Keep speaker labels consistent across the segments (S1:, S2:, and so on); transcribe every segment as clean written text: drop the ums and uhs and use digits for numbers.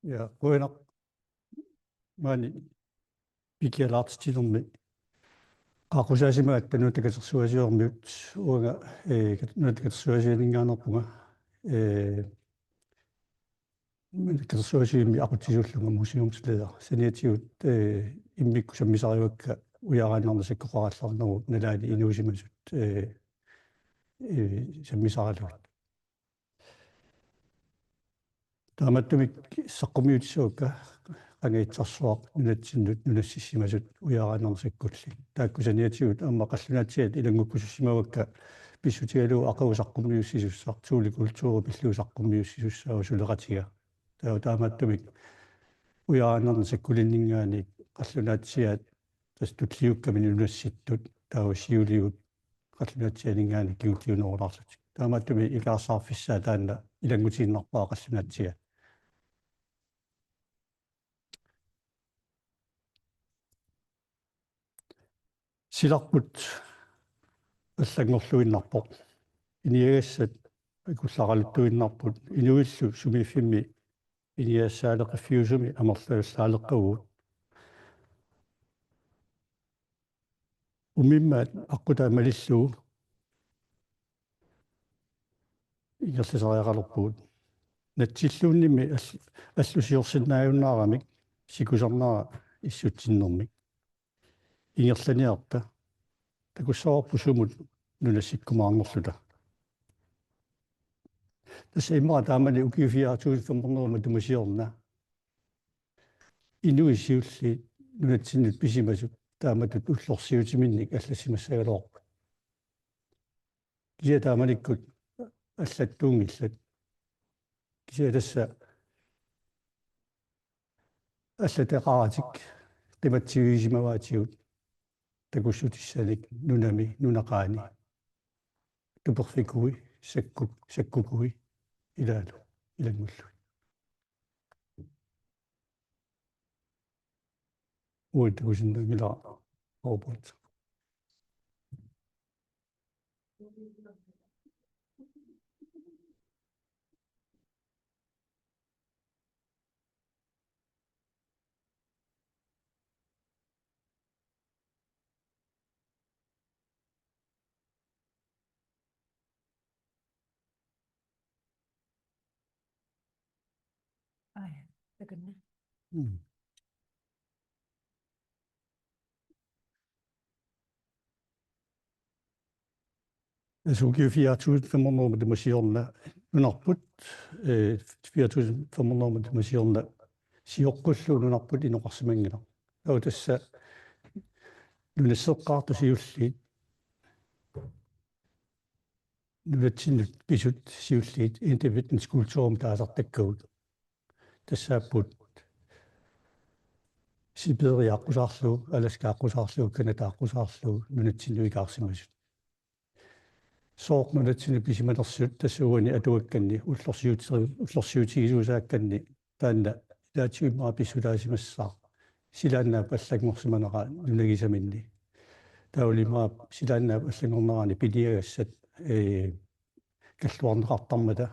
S1: Ja, kuina mani pikialaartitilormi qaqusaasimaat tanuutakatersuasiormiut uanga nuutakatersuasianingaanерпунга katersuasiimmi aqutisuullunga museumsleder saniatigut immikku sammisariuakka ujaraanerna sakkoqarallarnerut nalaani inuusimasut sammisaraluut taamattumik saqqummiutissuukka qangiitsarsuaq nunatsinut nunassissimasut ujaraanernsakkulli taakkusaniatigut amma qallunaatiat ilangukkusussimavakka pissutigaluu aqusaqqummiussisussaq tuulikultuuru pilluusaqqummiussisussaagu suleqatiga taamattumik ujaraanernsakkulinningaani qallunaatiat tastutliukkamini nunassittut taawassiuligut qallunaatianingaani kiutiunerulaarlut taamattumi ikaarsaarfissaa taanna ilangutiinnerpaa qallunaatiga silarput аллангорлуиннарпо иниагассат акулларалуттуиннарпут инуиллу сумииффимми иниассаалеқаффиусуми амерлагаллаалеққагуут умиммаат аққутаа малиллуу ингерласариақалерпуут натсиллууннимми аллусиорсиннааюннаарамик сикусарнара иссутсиннэрмик ингерланиарта такуссаорпусумут нунасиккумаарнерлута тасса иммара таамани укиуфиаартуусфернерма тумасиорна инуисиулли нунатсиннут писимасут тааматут уллорсиутиминник аллассимассагалоорпут кися тааманиккут аллаттуунгиллат кися тасса аллатеқаратик қиматсигисимаваатигут такуссутиссаник нунами нунақаани туперфикуи саккукуи илаалу илангуллуи уутгусиндагила робот
S2: Beginnen.
S1: Suukiufiartuusfemmernerma tumasiorna nunarput 4500 tumasiorna siоққуллу нунарпут инеқарсимангила ау тасса нунасеққаартусиуллиит нунатсиннут писут сиуллиит индивидуальн скултуурм таасартаккагут тассааппут сибериаққусаарлу аласкааққусаарлу канатааққусаарлу нунатсиннуикаарсимасут соорнунатсину писиманерсут тассууани атуакканни уллорсиутигисуусаакканни таанна таатигиммаа писсулаасимассаа силааннаа паллагморсиманера нунагисаминни таулимаа силааннаа аллагорнерани пилиагассат каллуарнеқартармата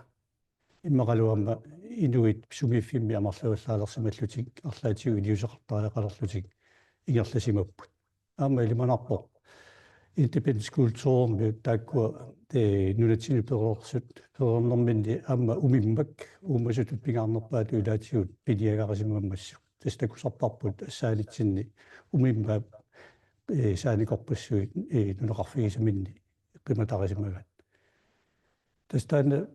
S1: иммақалуамма инуит сумииффимми амерлаваллаалерсималлутик арлаатигу илиусеқартариақалерлутик ингерласимаппут аама илиманарпо independent kulturen takkua nunatsin perorсут перернэрминни аама умиммак уумасутут пингаарнерпаат улаатигут пилиагаасимаммассу тастакусартарпут ассаалитсинни умиммаа сааникорпассуит нунеқарфигисаминни қиматарисимагат тастаана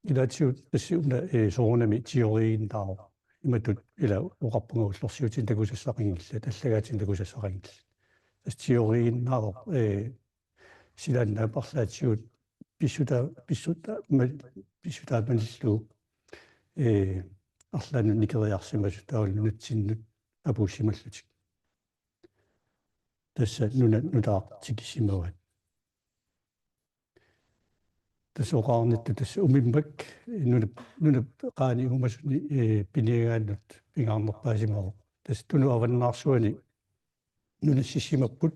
S1: илаатигут тассуна соорнами теориинтаа иматут ила уқарпунгууллорсиутин такусассақингилла таллагаатин такусассақингилла теорииннаа силаанна парлаатигут писсута маллу арлаанну никериарсимасу таулнутсиннут апуссималлутик тасса нутаартикисимават тассоқарнитту тасса умиммак нуна qaani умасуни пинигааннут пингаарнерпаасимаву тасса туну аваннаарсуани нунассисимаппут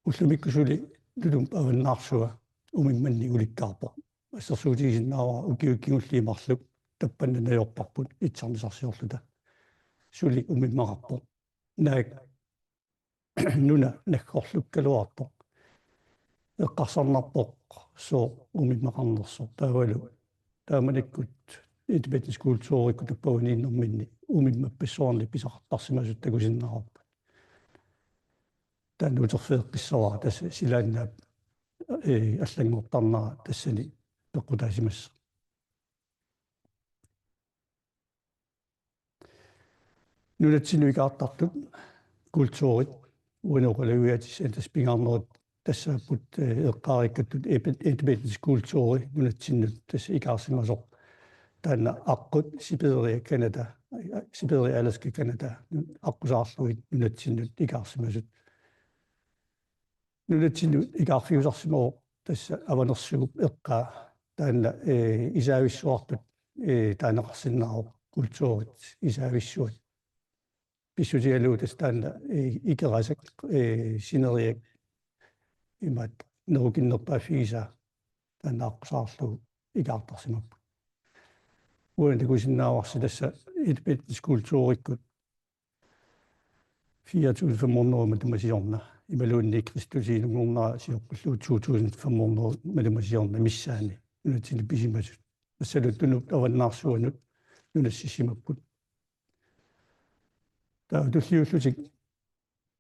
S1: уллумиккусули тулум аваннаарсуа умимманни уликкаарпо ассерсуутигисиннаава укиуккигуллиимарлук таппаннанайорпарпут итсарнисарсиорлута сули умиммақарпо наак нуна наггорлуккалуарпо эққарсарнарпоқ соо умиммақарнерсо таавалу тааманиккут итбетискултуурикку туппаунииннэрминни умиммапписсуарни писақартарсимасут такусиннаарпа таанутерфеэққиссаваа тасса силааннаап аллангортарнера тассани пеққутаасимасса нулатсинуикаартартут культуурит уинеқалуиатис антаспингаарнерут тассааппут эққариккаттут итбетискултуури нулатсиннут тасса икаарсимасоқ таана аққут Сиберия Канада Сиберия Аляска Канада аққусаарлуит нулатсиннут икаарсимасут нулатсиннут икаарфиусарсимоо тасса аванерсугуп эққаа таана исаависсуартут таанеқарсиннаару культуурит исаависсуат писсутигалуу тас таана икерасак синериак имат нерукиннерпаафигиса танааққусаарлугу икаартарсимаппут уэнтекусиннааварси тасса итбетискултууриккут 4500 математисиорна ималуунни кристусиинунгорнаа сиоққуллуу 2500 математисиорна миссаани нунатсини писимасут тассалуттунуп аваннаарсуанут нунассисимаппут таутуллиуллутик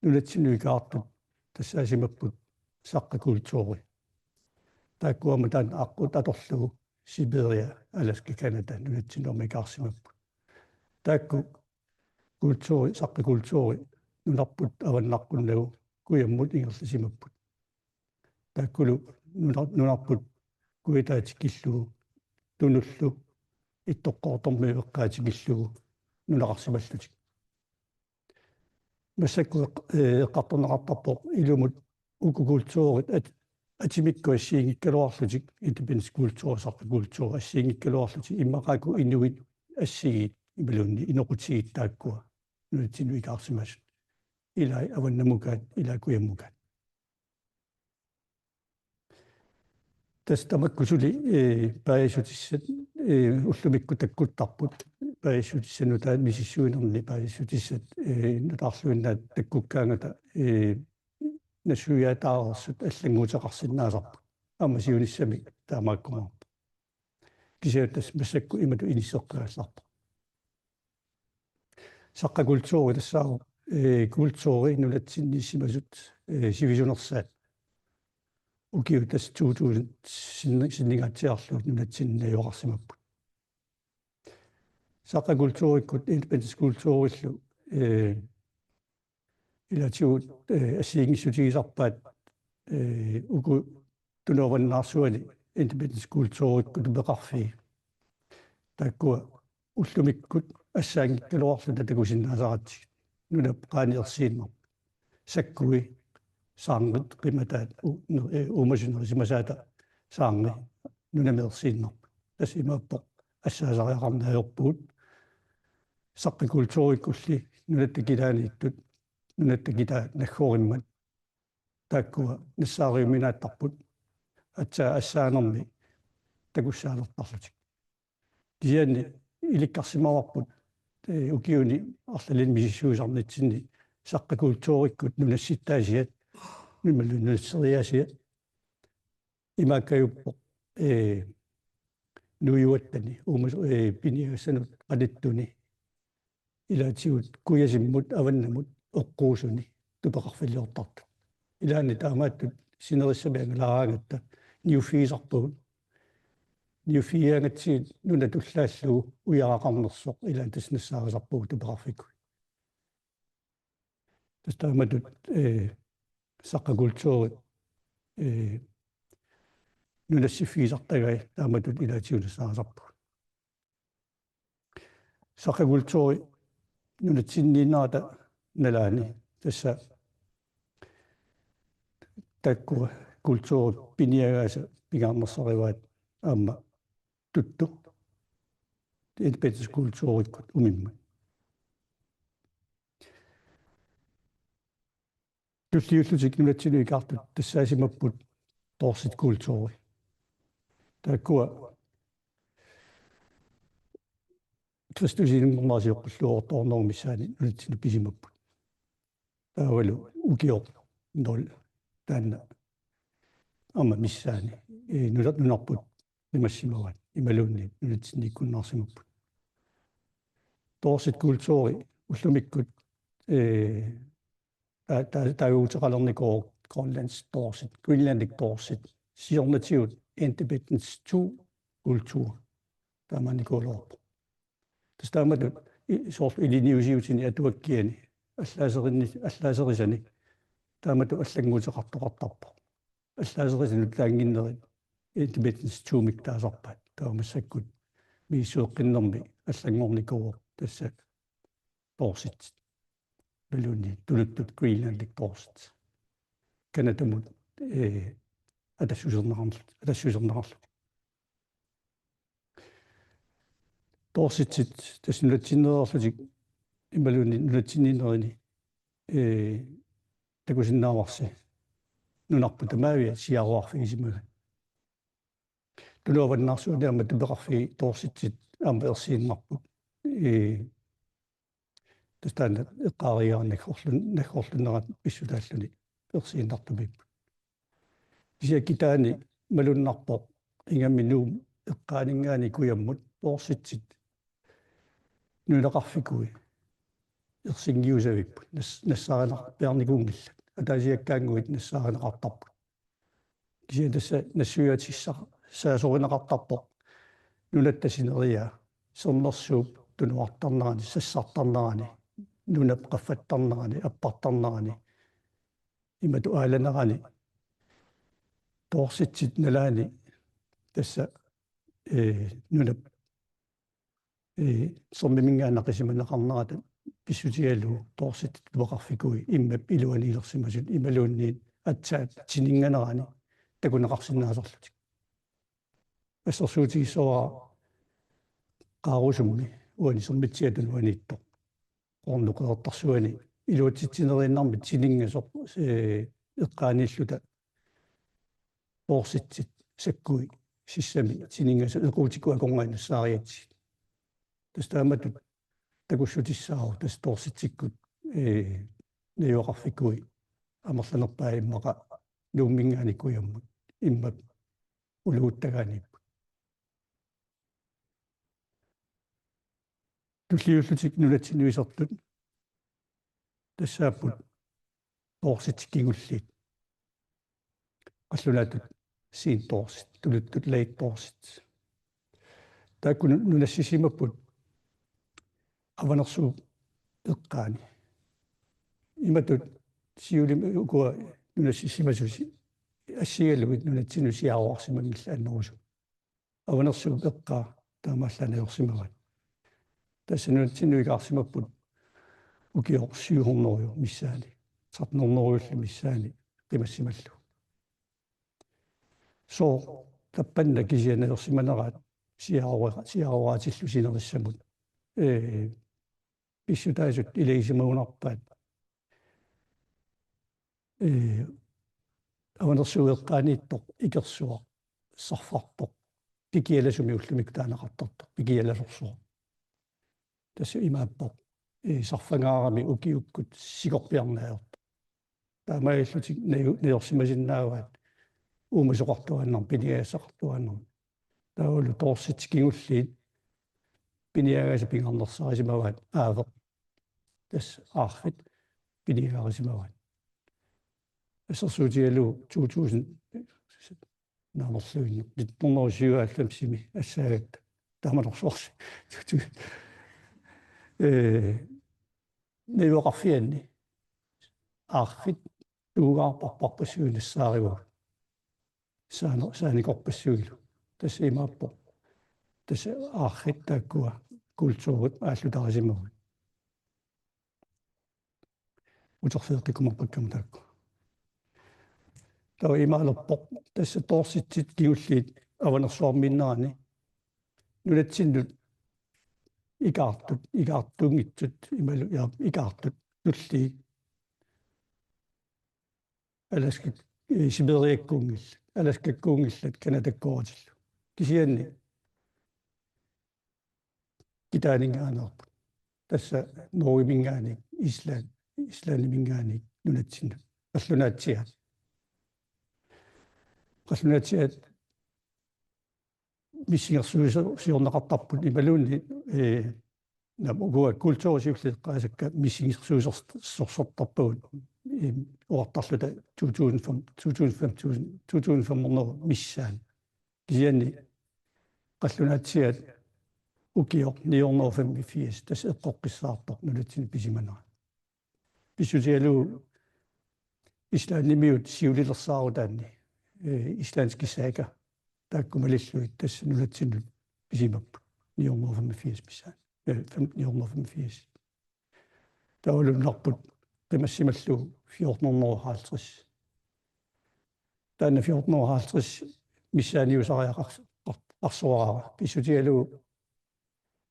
S1: нунатсинуикаартут тассаасимаппут саққакултуури тааккуама таан аққут аторлугу Сиберия Аляска Канада нунатсинуармикаарсимаппут таакку культури саққакултуури нунарпут аваннарпуннагу куяммут ингерласимаппут тааккулу нунарпут куитаатиккиллугу тунуллу иттоққортормиуэққаатикиллугу нунақарсималлутик массакку эққарторнеқартарпоқ илумут укукултуурит атимикку ассиингиккалуарлутик итбенскултуур саққакултуур ассиингиккалуарлутик иммақаку инуит ассигит ималунни иноқутигит тааккуа нунатсинуикаарсимасут илай аваннамукаат илаакуяммукаат тастамаккусули паисутиссат уллумикку таккуттарпут паисутиссанутаат мисиссуинерни паисутиссат нутаарлуиннаат таккуккаангата насуяатаарсут аллангуутеқарсинаасарпу аама сиуниссами таамааккумаарпу кисиаттас массакку имату инissеққаалларпу саққакултуури тассаару культуури нулатсинниссимасут сивисунерсаат укиу тас 2000 синнигаатсиарлуут нулатсиннаёқарсимаппут саққакултууриккут итбетискултууриллу илатиут ассиингиссутигисарпаат уку тунуаваннаарсуани итбетискултуурикку тупеқарфи тааккуа уллумиккут ассаангиккалуарлута такусиннаасаратсиг нунап қааниерсииннер саккуи саангит қиматаат умасунерисимасаата саанги нунамеерсииннер тасимааппоқ ассаасариақарнаajorpuut саққикултууриккулли нунаттакилаанииттут нунаттакита наггориммат тааккуа нассаариуминааттарпут атсаа ассаанерми такуссаалертарлутик кианни иликкарсимаварпут укиуни арлалин мисиссуусарнитсинни саққикултууриккут нунасситтаасиат нумалуннуссериасиа имаккаюппоқ нуйуаттани умас пиниассанут qanittuni илаатигут куясиммут аваннамут эққуусуни тупеқарфилиортарту илаани таамааттут синериссамиангалаараагатта ньюфиисарпугут ньюфиангатсиит нуна туллааллугу уяақарнерсоқ илаан таснассаарисарпугу тупеқарфикку тастааматут саққакултуурит нунассиффигисартагай тааматут илаатигунссаарисарпу саққакултуури нунатсиннииннаата налаани тасса таккуа культуури пиниагааса пигаарнерсариваат аама тутту итбетискултууриккут умимма туллиуллутик нунатсинуикаартут тассаасимаппут торсит культуури таккуа кристусиингорнаасиоққуллуорторнормисаани нулатсини писимаппут таавалу укиор нол таанна ама миссаани нуларпут имассимават ималуунни нулатсини иккуннаарсимаппут тоорсит культуори уллумиккут таавуутеқалерникоо Grønlands toorsit Greenlandic toorsit siornatiut independence 2 kultur taamanikoloorpo tastaamatut soort iliniusiutini atuakkiani аллаасерисани таамату аллаггуутеқартоқартарпо аллаасерисани таангиннери independence 2 миктаасарпат таамассаккут миссуэққиннэрми аллаггорникоо тасса toorsit белуни тулуттут Greenlandic toorsit канатамут атассусернарлу toorsit тасснулатсиннеерлутик ималуни нулатсиннинерини такусиннааварси нунарпу тамаавиа сиаруарфигисимага тулуаваннаарсуунеерма тупеқарфи toorsit аама ерсииннарпут тастаана эққаариаарнакхорлунерат писсутааллуни ерсииннартумип исиаккитаани малуннарпо ингамминуум эққаанингаани куяммут toorsit нулеқарфикуи ерсингиусавиппут нассааринар пиарникуунгилла атаасиаккаангуит нассааринеқартарпут кисиа тасса нассуиатиссаа саасоринеқартарпо нулаттасинериа сорнерсууп тунуартарнерани сассартарнерани нунап qaffатtarnerani аппартарнерани имату ааланерани toorsit налаани тасса нунап сормимингаанақисиманеқарнерата писсутиалу toorsit туақарфикуи иммап илуанилерсимасут ималуунниит атсаат тининганерани такунеқарсинаасерлутик ассерсуутигиссоа qaaruusummi uani sormitsiatun uaniitto qornuqeertarsuani iluatitsinerinnarmi tiningasoq eqqaaniilluta toorsit sakkui sissami tiningaso equutiku akorngaanussaariatsi tastaamatut takussutissaaru tas toorsitsikkut niuaqarfikui amerlanerpaa immaqa nuummingaanikuyammut immap uluuttagaaniip tulliullutik nulatsinuisartut тассааппут toorsit kingulliit qallunaatut siin toorsit tuluttut leit toorsit taakku nunassisimapput avanersuu eqqaani imatut siulim ukua nunassisimasusi ассигалугит нунатсину сиаруарсимангилла аннерусу аванерсуу эққаа таамаалланаерсимават тассанунатсинуикаарсимаппут укиорсиухорнериу миссаани сартнернериулли миссаани қимассималлу со таппанна кисианерсиманераат сиаруаатиллу синериссамут писсутаасут илаисимаунарпаат аванерсуеққаанииттоқ икерсуа сарфарпоқ пикиаласуми уллумик таанеқартартоқ пикиаласорсуа тасса имааппоқ сарфангаарами укиуккут сикорпиарнаерт таамаиллутик неорсимасиннааваат уумасоқартуаннар пиниаасақартуаннар таулу toorsit кигуллиит пиниагаса пингаарнерсарисимаваат аавеқ тас аарфит пиниагаарисимаваат ассерсуутигалу 2000 наамерлуинни 1977 ассаагат тааманерсуарси неуақарфианни аарфит туugаарпарпарпассуинассаариву сааникорпассуилу тасса имааппо тасса аарфит тааккуа культуурит ааллутарисимагут утерфеэққикумарпаккам таакку таа имаалерпоқ тасса toorsit киуллиит аванерсуарминнерани нулатсиннут икаартунгитсут ималу я икаартут нулли аласкак сибериаккунгил аласкаккунгиллат канатаккоортиллу кисианни китаанингааnerput тасса норвимингааник исланимингааник нунатсинну қаллунаатсиат миссингерсуисиорнеқартарпут ималуунни намугуа культуурисиуллеққаасакка миссингерсуисорсортарпагут уартарлута 2005 миссаан кисианни қаллунаатсиат укиор ниорнерфамми фиес тас эққоққиссаартор нулатсин писиманера писсутиалу ислаанимиут сиулилерсаарутаанни исландски сага тааккумалиллуит тас нулатсиннут писимаппу ниорнерфамми фиес писаан ниорнерфамми фиес таулуннарпут qimmassimalluu 1450 таана 1450 миссааниусариақарсуараа писсутиалу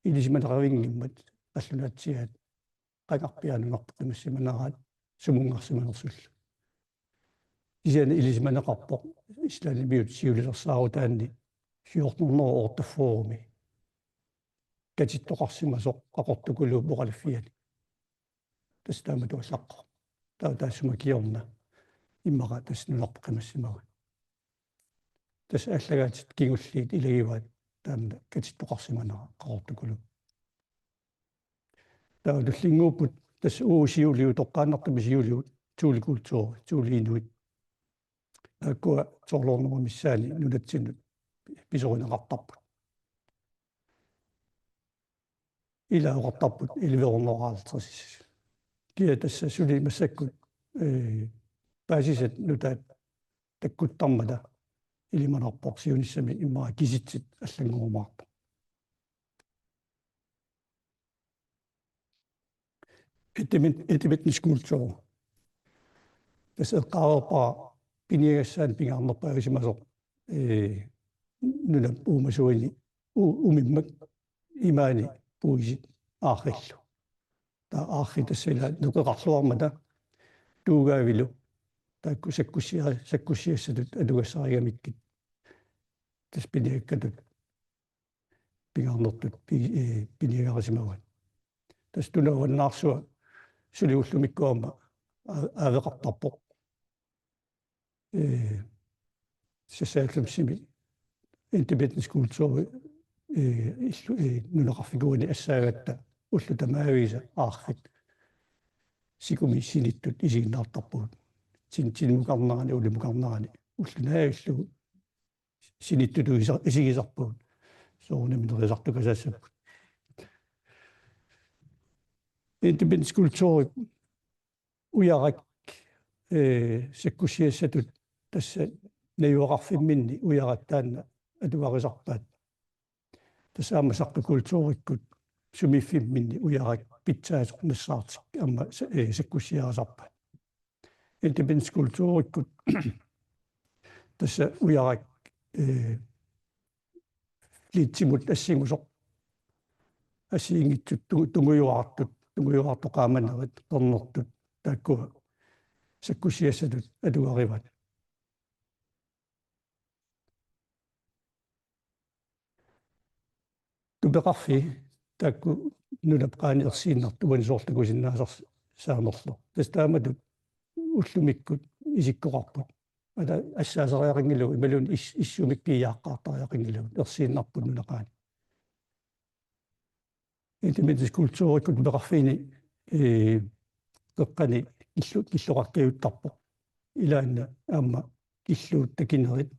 S1: илисиманеравингиммат аллунаатсиаат qangarpianunarpu qimmassimanaраат сумунгарсиманерсуллу исиана илисиманеқарпо ислаанимиут сиулилерсаарутаанни 1400 ортаффооруми катиттоқарсимасоқ қақортукулуу поқалаффиани тастаама туаллаққо таасумакиорна иммара таснуларпу қимассимага тас аллагаатит кигуллиит илагиваат таамна катиттоқарсиманера қақортукулу таудуллингууппут тас уусиулиу тоққааннартуми сиулиу тууликултуо туулиинуит аккуа сорлорнума миссаани нунатсиннут писоринеқартарпут илаоқартарпут иливернораалтрисис киа тасса сули массаккут паасисат нутаат таккуттармата илиманарпорсиуниссами иммаа киситсит аллангуумаарпо этимитни скултуо тас эққарерпаа пинигассаан пингаарнерпаагисимасо нуна уумасуини умиммак имаани пуисит аахиллу таа аахи тассила нукеқарлуармата туугаавилу таакку саккуссиассатут алугассаригамиккит тас пиниаккатут пингаарнертут пиниагарисимават тас тунаваннаарсуа сулиуллумиккуама аавеқартарпо сисааллумсими интибетнис культури нунеқарфигуани ассаагатта уллу тамаависа аарфит сикуми синиттут исигиннаартарпуут тинмукарнерани улимукарнерани уллунааиллу синиттуту исигисарпуут соорнаминерисартукасаассаппут интибетнис культури уярак саккусиассатут тасса наюоқарфимминни уяраттаанна атуарисарпаат тасаама саққукультууриккут сумиффимминни уярак питсаасоқ нассаартик амма саккусиарасарпаат интибетнис культууриккут тасса уярак литсимут ассигусоқ ассиингитсут тунгуюартоқааманерит торнертут тааккуа саккусиассатут атуариват тупеқарфи таакку нулапқааниерсииннартуани соорлукусиннаасарс саанерлу тастааматут уллумиккут исиккоқарпут ала ассаасариақингилу ималун иссумиккияаққаартариақингилу ерсииннарпут нулеқаани интимитис культууриккут тупеқарфини қеққани киллоқаркиуттарпо илаанна аама киллуут такинерит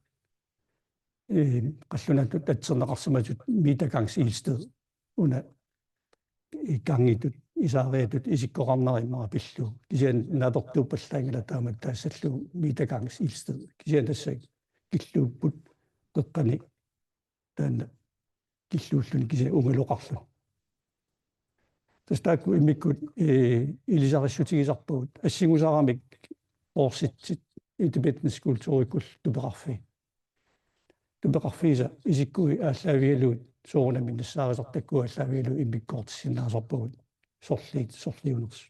S1: qallunaatut tatserneqarsimatut miitakangs iilsted una ikangitut isaariatut isikkoqarnerimmara pillu kisian natortuuppallaangala taamat taassallu miitakangs iilsted kisian tassak killuupput qeqqani taanna killuulluni kisia ungaluqarlu tastaakku immikkut ilisarissutigisarpuut assingusaaramik oorsitsit itibetnis kultuurikull tupeqarfi тупеқарфиса исиккуи ааллаавиалуут соорнамин нассаарисартаккуа ааллаавиалу иммиккоортиссиннаасарпагут сорлиунерс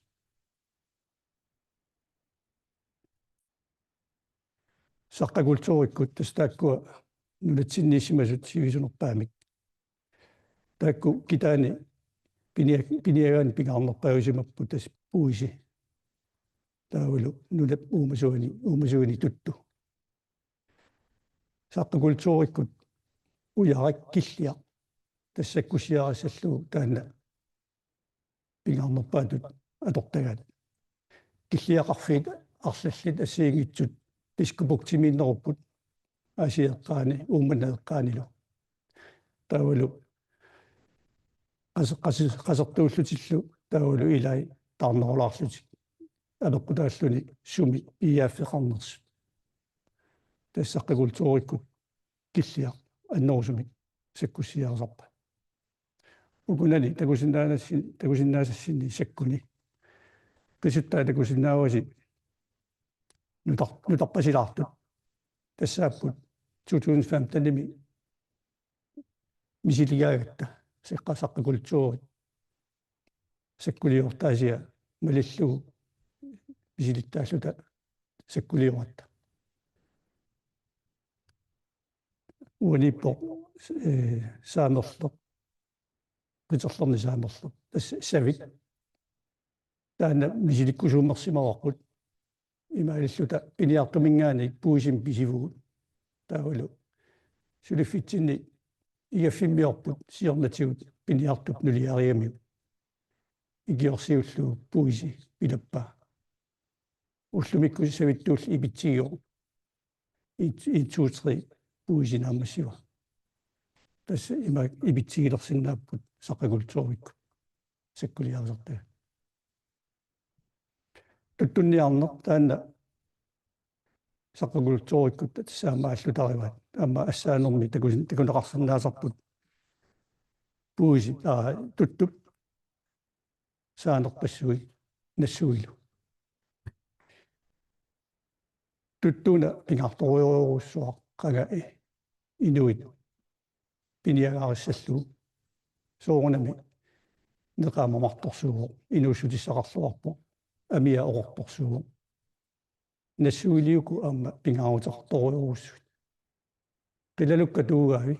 S1: саққакультууриккут тастааккуа нулатсиннииссимасут сивисунерпаамик таакку китаани piniagaan pingaarnerpagusimappu tas puisi taavulu nunap uumasuuni tuttu saqqakultuurikkut ujarak killia тассаккусиарасаллугу таана пингарнерпаатут аторtaгаат киллиақарфиит арлаллит ассиингитсут пискупуктимииннеруппут асиеққаани уумманаеққаанилу таавалу qasертууллутиллу таавалу илай таарнерулаарлутик алеққутааллуни суми иааффеқарнерсут тассаққакультууриккут киллиақ аннерусумик саккуссиарсарпа укунани такусиннаасассини саккуни писуттаа такусиннааваси нутарпасилаартут тассааппут 2015-ними мисилигаагатта сеққасаққакультуурит саккулиортаасиа малиллугу мисилиттааллута саккулиоратта уаниппо саамерло qiterlerni saamerlu savit taana misilikkusuummersimawaqut imaalilluta piniartumingaani puusim pisivugut taavalu suliffitsinni igaffimmiorput siornatigut piniartup nuliariamiu igiorsiullu puisi pilappaa ullumikku savittuull ipitsigio iitsuutri puisinaammassiva тасса има ибитсигилерсиннааппут саққакультуурикку саккулиарсартаа туттунниарнер таана саққакультууриккут тассаамааллутариваат аама ассаанерми такунеқарсернаасарпут пууси туттуп саанерпассуи нассуилу туттуна пингаарторуйоруссуа қага инуит пиниагаариссаллу соорунами неқаамамарторсугу инуусутиссақарлуарпо амиа оқорторсугу нассуилиуку аама пингаарутеқарторуйоруссут қилалукка туугаави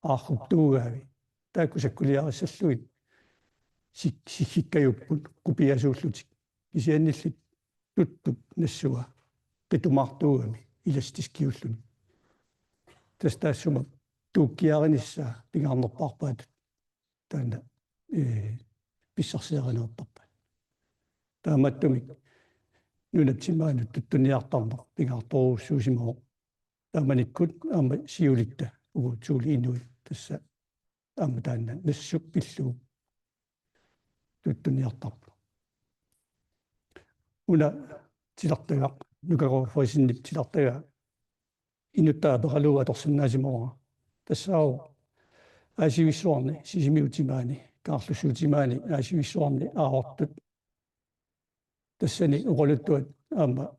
S1: аахуп туугаави таакку саккулиариссаллуит сиккаюппут купиасууллутик кисианниллит туттуп нассуа қитумаартуугами иластискиуллуни тастаассума тууккиаринисса пингаарнерпаарпаат таана писсарсиаринеэртарпат тааматтумик нунатсимаанут туттуниартарнер пингаарторуссуусимоо тааманиккут аама сиулитта угу туули инуит тасса аама таана нассук пиллуу туттуниартарпу уна тилартагақ нукароффорисиннип тилартага инуттаа пералуга торсиннаасимоо тассаау аасивиссуарни сисимиутимаани каарлуссуутимаани аасивиссуарни аортут тассани уқолуттуат аама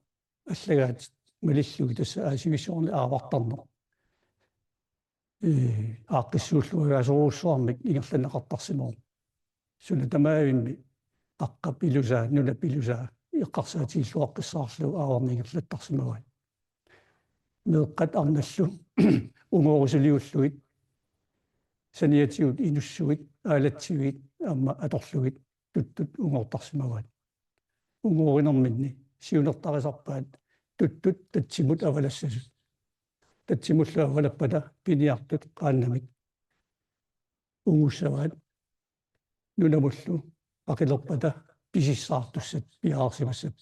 S1: аллагаат малиллуги тасса аасивиссуарни аавартарнер ааққиссууллугаасоруссуармик ингерланеқартарсимоо суна тамаавимми аққап илусаа нуна пилусаа иққарсаатииллуаққиссаарлу ааварнингерлаттарсимават меэққат арналлу унгоорусулиуллуит саниатиут инуссуит аалатсивит аама аторлугит туттут унгоортарсимават унгооринэрминни сиунертарисарпаат туттут татсимут авалассасут татсимуллу авалаппата пиниартут qaannamik унгуссаваат нунамуллу ақилерпата писиссаартуссат пиаарсимассап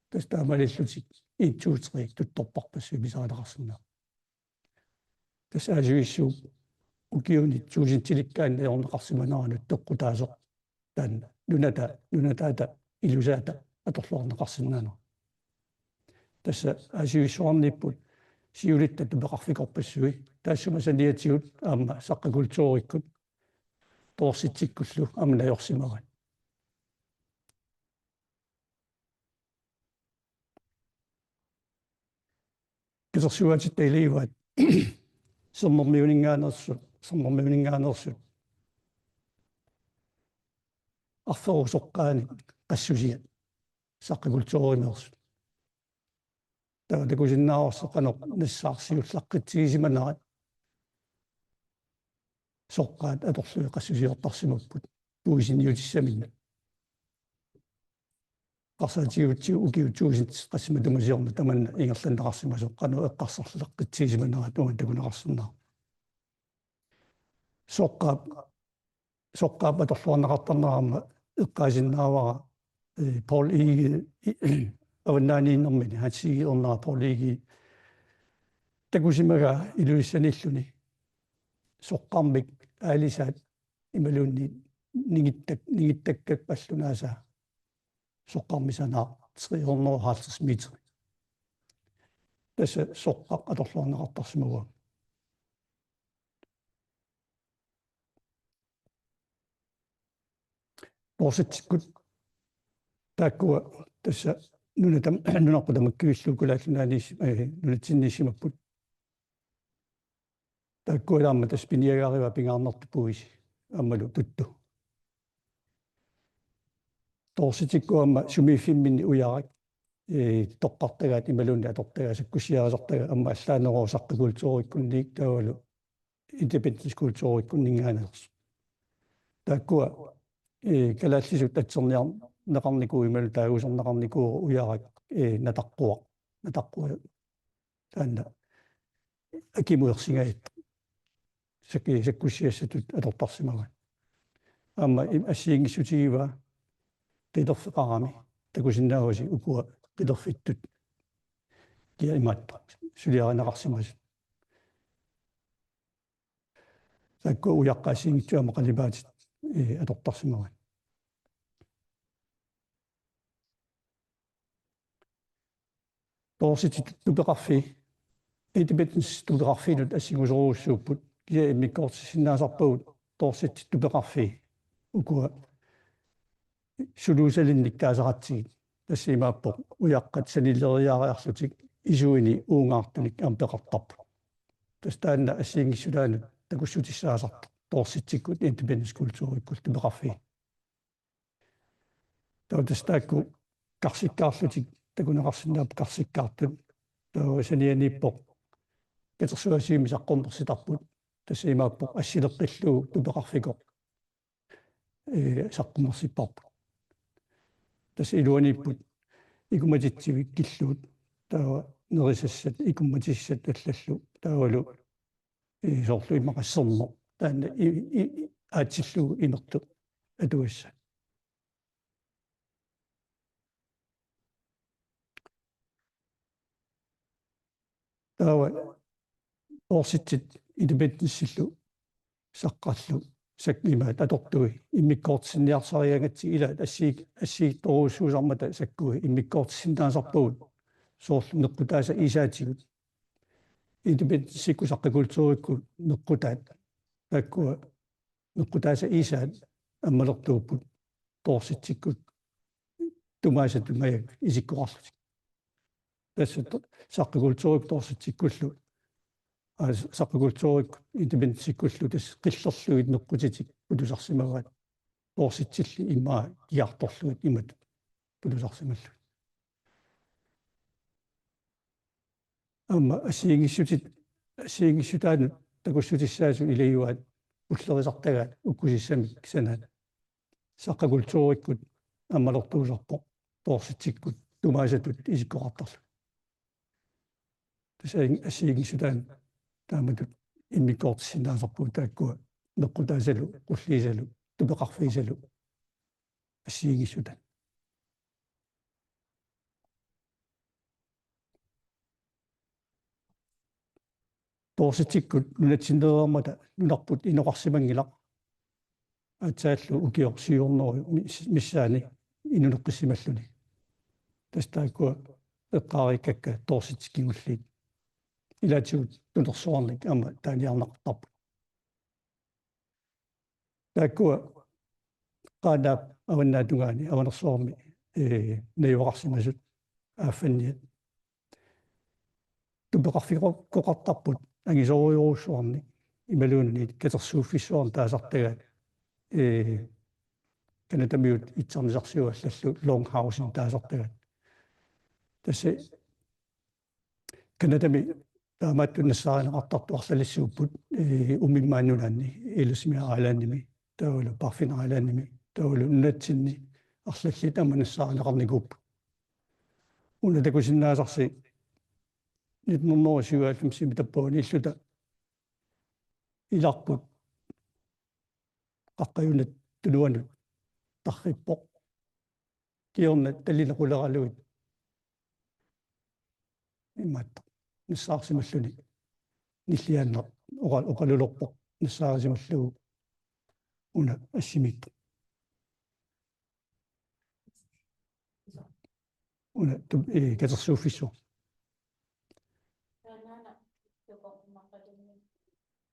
S1: тастаамалиллутик иитсуутриик тутторпарпассу писаалеқарсинаа тасаажуиссуу укиуни туусинтиликкаанна орнеқарсиманаану тоққутаасоқ таанна нунатаата илусаата аторлуарнеқарсинаана тасса аажуиссуарниппут сиулитта тупеқарфикорпассуи таассума саниатигут аама саққакультууриккут тоорситсиккуллу амнаёрсимават кисерсуатит таилииваат сэрнэрмиунингаанерсут арферусоққаани qassусиат саққакультууринерсут таатакусиннаарсеқанеқ нассаарсиуллаққитсигисиманаат soqqaat atorluiqassisiortarsimapпут puisiniutissaminnna qarsatiutsiu ukiutsuusit qassima tumusiorna tamanna ingerlannaqarsimasoq qanu eqqarsarleqqitsiisimanerat unga takunaqarsunnaa soqqaap atorluarnaqartarnerama eqqaasinnaavara Paul Igi avannaaniinnermini hatsigi ornaa Paul Igi takusimaga iluissanilluni soqqarmik aalisaat imaluunni ningittakkak pallunaasa soqqarmisanaa 350 meter tassa soqqaq atorluarnaqartarsimaga Porsitkut taakkua tassa nunaqutamakkiulluukulaallunaanis nunatsinniissimapput taakkualaarma tass piniagaariva pingaarnertu puisi ammalu tuttu torsitikkuamma sumiiffimminni ujarak toqqartagaat imaluunni atortagaa sakkussiaasartaga amma allaaneroosaqqikultuurikkunniik taavalu independence kultuurikkunningaaners taakkua kalaallisut atserniar neqarnikuu imalu taaguuserneqarnikuu ujarak nataqquaq taanna akimuersingaat sakkussiassatut atortarsimagan amma assiingissutigiva qiderfeqarami takusinnaavasi ukua qiderfittut kia imaattu suliaranaqarsimasut taakku ujaqqaassiingitsuama qalibaatit atortarsimagan torsitit tupeqarfi independence tupeqarfiinut assigusoruussuupput kia immikkoortissinnaasarpagut torsitit tupeqarfi ukua suluusalinnik taasaqatsigit тассимааппоқ уяққат саниллериаариарлутик исуини уунгаартуник ампеқартарпу тастаанна ассиингиссулаанут такуссутиссаасарт торситсиккут independence kultuurikкул тупеқарфи таутастаакку қарсиккаарлутик такунеқарсинаап қарсиккаартут таа санианиппоқ катерсуасиими саққорнерситарпут тассимааппоқ ассилеққиллуу тупеқарфикоқ саққумерсиппарпу тас илуаниппут икуматитсивик киллуут таа нерисассат икуматиссат аллаллу таавалу соорлу имақассернер таанна аатсиллуу имерту атуасса таава орситсит илубаттиссиллу саққарлу саккимаат атортуи иммиккоортсинниарсариагатси илаат ассиик торуссуусармата саккуи иммиккоортсиннаасарпугут соорлу неққутааса исаатигут илубаттиссикку саққакултуурикку неққутаат таккуа неққутааса исаат аммалертууппут тоорситсиккут тумаасату маяк исиккоқарлутик тассат саққакултуурик тоорситсиккуллу саққакултуурик independence-иккуллу тас қиллерлуит неққутитик пулусарсимаваат тоорситсилли иммаа киарторлуит имат пулусарсималлу амма ассиингиссутаанут такуссутиссаасу илаюаат уллерисартагаат уккусиссами кисанаат саққакултууриккут аммалертуусарпо тоорситсиккут тумаасатут исиккоқартарлу тас ассиингиссутаан тааматут иммиккоортсиннаасарпуу тааккуа неққутаасалу қуллиисалу тупеқарфиисалу ассиингиссутан тоорситиккут нунатсиннеермата нунарпут иноқарсимангилақ атсааллу укиорсиорнеру миссаани инунеққиссималлуни тастааккуа эққариккакка тоорситиккигуллиит илаатигут тунерсуарник ама тааниарнақартарпу тааккуа qaanaap аваннаатугаани аванерсуарми наюоқарсимасут ааффанниат тупеқарфиқоқартарпут ангисоруйоруссуарни ималуунни катерсууффиссуарн таасартагаат канатамиут итсарнисарсиуаллаллу лонгхаусин таасартагаат тассе канатами таамаатту нассааринеқартарту арлалиссууппут умиммааннулаанни илусмиараалаанними таулу парфинераалаанними таулу нунатсинни арлалли таама нассааринеқарникууппут уна такусиннаасарси 1957 таппуани иллута иларпут қаққаюнат тулуанут тарриппоқ киорна таллинеқулералуит имаатта нассаарсималлуни ниллиааннер оқалулерпоқ нассаарисималлугу уна ассимитта уна катерсууффиссу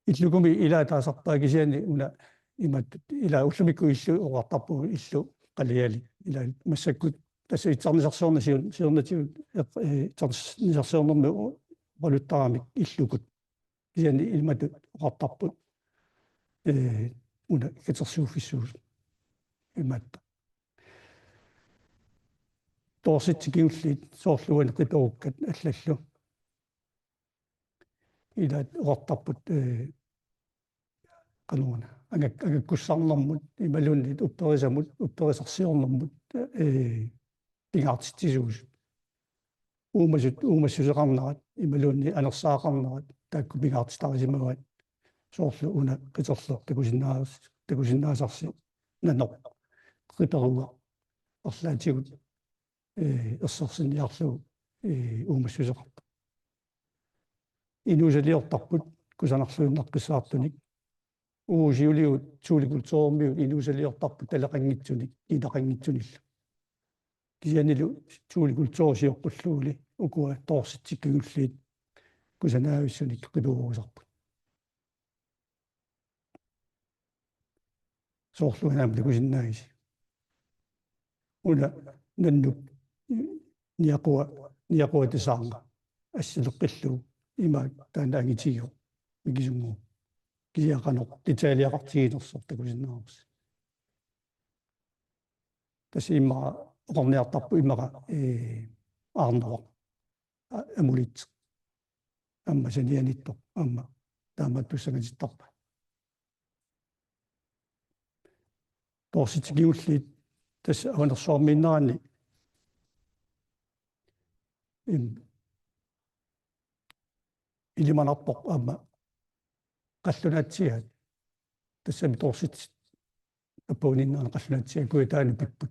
S1: иллукуми илаатаасартаа кисиани уна иматтут ила уллумикку иллу оqartarpu illu qaliali ила массаккут тасса итсарнисарсуорна сиорнатиу итсарнисарсуорнэрму валуттарамик иллукут кисиани иматтут оqartarput уна катерсууффиссуус иматта тоорситсикиуллиит соорлуани қиторуккат аллаллу илаат оqartarput кануна агаккуссарнэрмут ималуннит упперисамут упперисарсиорнэрмут пингаартитсисуус уумассусеқарнерат ималунни анерсаақарнерат таакку пингаартитарисимават соорлу уна қитерлер такусиннаасарси нанер қиперуа арлаатигут ерсерсинниарлугу уумассусеқарпа инуусалиортарпут кусанарлуиннаққиссаартуник уусиулиут сууликултоормиут инуусалиортарпут талеқангитсуник илақангитсунилла кисианилу сууликултоорсиоққуллуули укуа тоорситсиккигуллиит кусанаависсуник қипуугусарпут соорлуинаам такусиннаагиси уна наннуп ниақуа тисаанга ассилеққиллуу имаак таанаагитигиу мигисунгуу кисиақанеқ деталиақартигинерсор такусиннаарус тасси имма оқорниартарпу иммаqa аарнавақ амулит амма санианитто амма тааматтуссагатиттарпа тоорситигиуллиит тасса аванерсуармииннерани илиманарпоқ амма қаллунаатсиат тассами тоорсит аппууниннаана қаллунаатсиа куитаани пиппут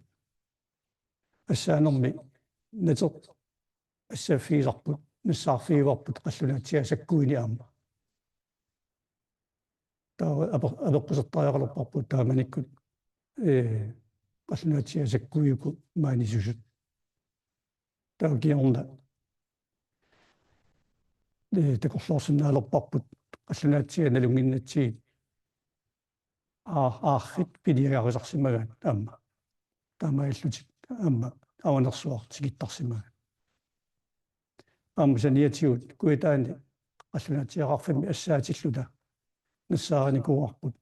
S1: ассаанерми натеқ ассааффиисарпут нассаарфииварпут қаллунаатсиа саккуини аама таа апеққусертариақалерпарпут тааманиккут қаллунаатсиа саккуиуку маанисусут таа киорна такорлоорсинаалерпарпут қаллунаатсиа налунгиннатсигит ааррит пилиагарусарсимагаат аама таамаиллутик аама аванерсуартигиттарсимагаат аама саниатигут куитаани қаллунаатсиақарфами ассаатиллута нассаараникуарпут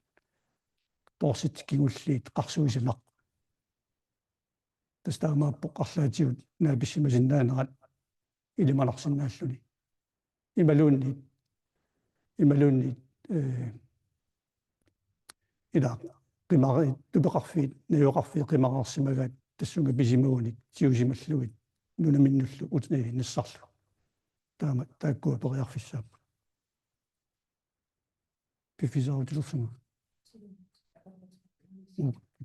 S1: тоорситтикигуллиит қарсуисанақ тастаамааппо қарлаатигут нааписсимасиннаанерат илиманарсинааллуни ималуунни ила qimari tupeqarfiit najuqarfii qimararsimaгаат тассунга писимууник тиусималлугит нунаминнуллу утни нассарлу таама тааккуа периарфиссаап пифисаутилерсума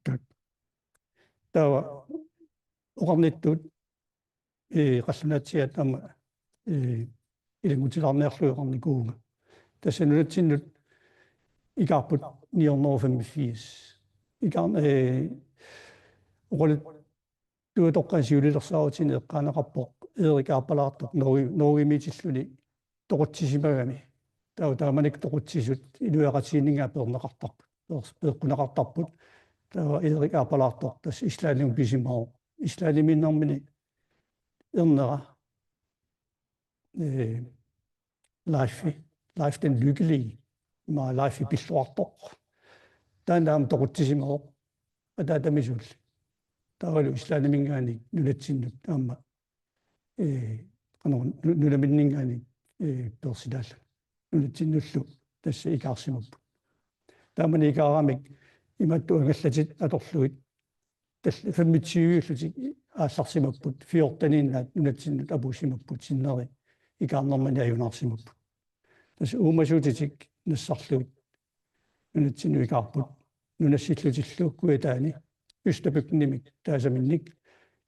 S1: так тава оqarnittut qallunaatiat ama илагутиларниарлуйоқарникууга тассанунатсиннут икаарпут 985 икаарна оролит туутоққасиулилерсаавутини эққаанеқарпоқ eerikаарпалаартоқ норгимитиллуни тоқутсисимагами тааманик тоқутсисут илуяқатииннингаа пернеқартарпут пеққунеқартарпут таа eerikаарпалаартоқ тас ислаалиум писимаа ислаалиминнэрмини ернера life den lykkelige maa life i pillortoq taandaam toquttisimao ataatamisul taalu islaanimingaani nulatsinnut aamma qanu nulaminningaani персидал нунатсиннуллу тасса икаарсимаппут таамани икаарамик иматту ангаллатит аторлуит талла фаммитсиуиуллутик аалларсимаппут фиортанииннаат нунатсиннут апуусимаппут синнери икаарнэрмани аюнаарсимаппут тасса уумасуутитик нассарлуит нунатсину икаарпут нунассиллутиллу куитаани юстапукнимик таасаминник